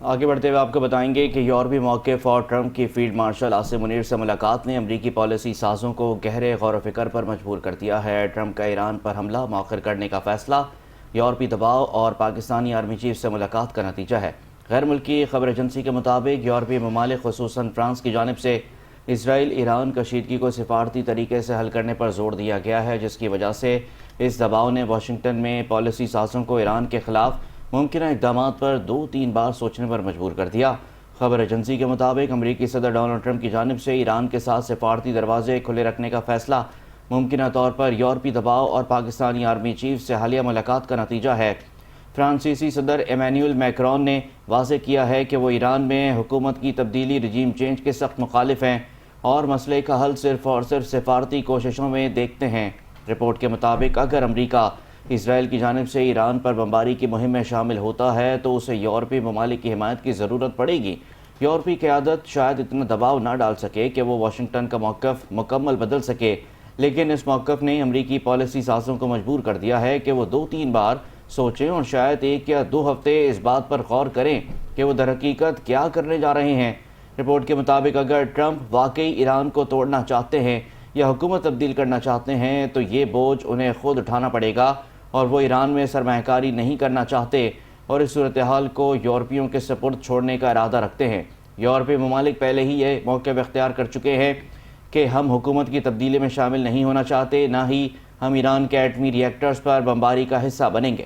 آگے بڑھتے ہوئے آپ کو بتائیں گے کہ یورپی موقف اور ٹرمپ کی فیلڈ مارشل عاصم منیر سے ملاقات نے امریکی پالیسی سازوں کو گہرے غور و فکر پر مجبور کر دیا ہے۔ ٹرمپ کا ایران پر حملہ مؤخر کرنے کا فیصلہ یورپی دباؤ اور پاکستانی آرمی چیف سے ملاقات کا نتیجہ ہے۔ غیر ملکی خبر ایجنسی کے مطابق یورپی ممالک خصوصاً فرانس کی جانب سے اسرائیل ایران کشیدگی کو سفارتی طریقے سے حل کرنے پر زور دیا گیا ہے، جس کی وجہ سے اس دباؤ نے واشنگٹن میں پالیسی سازوں کو ایران کے خلاف ممکنہ اقدامات پر 2-3 بار سوچنے پر مجبور کر دیا۔ خبر ایجنسی کے مطابق امریکی صدر ڈونلڈ ٹرمپ کی جانب سے ایران کے ساتھ سفارتی دروازے کھلے رکھنے کا فیصلہ ممکنہ طور پر یورپی دباؤ اور پاکستانی آرمی چیف سے حالیہ ملاقات کا نتیجہ ہے۔ فرانسیسی صدر ایمینوئل میکرون نے واضح کیا ہے کہ وہ ایران میں حکومت کی تبدیلی رجیم چینج کے سخت مخالف ہیں اور مسئلے کا حل صرف اور صرف سفارتی کوششوں میں دیکھتے ہیں۔ رپورٹ کے مطابق اگر امریکہ اسرائیل کی جانب سے ایران پر بمباری کی مہم میں شامل ہوتا ہے تو اسے یورپی ممالک کی حمایت کی ضرورت پڑے گی۔ یورپی قیادت شاید اتنا دباؤ نہ ڈال سکے کہ وہ واشنگٹن کا موقف مکمل بدل سکے، لیکن اس موقف نے امریکی پالیسی سازوں کو مجبور کر دیا ہے کہ وہ 2-3 بار سوچیں اور شاید 1 یا 2 ہفتے اس بات پر غور کریں کہ وہ در حقیقت کیا کرنے جا رہے ہیں۔ رپورٹ کے مطابق اگر ٹرمپ واقعی ایران کو توڑنا چاہتے ہیں یا حکومت تبدیل کرنا چاہتے ہیں تو یہ بوجھ انہیں خود اٹھانا پڑے گا، اور وہ ایران میں سرمایہ کاری نہیں کرنا چاہتے اور اس صورتحال کو یورپیوں کے سپرد چھوڑنے کا ارادہ رکھتے ہیں۔ یورپی ممالک پہلے ہی یہ موقف اختیار کر چکے ہیں کہ ہم حکومت کی تبدیلی میں شامل نہیں ہونا چاہتے، نہ ہی ہم ایران کے ایٹمی ری ایکٹرز پر بمباری کا حصہ بنیں گے۔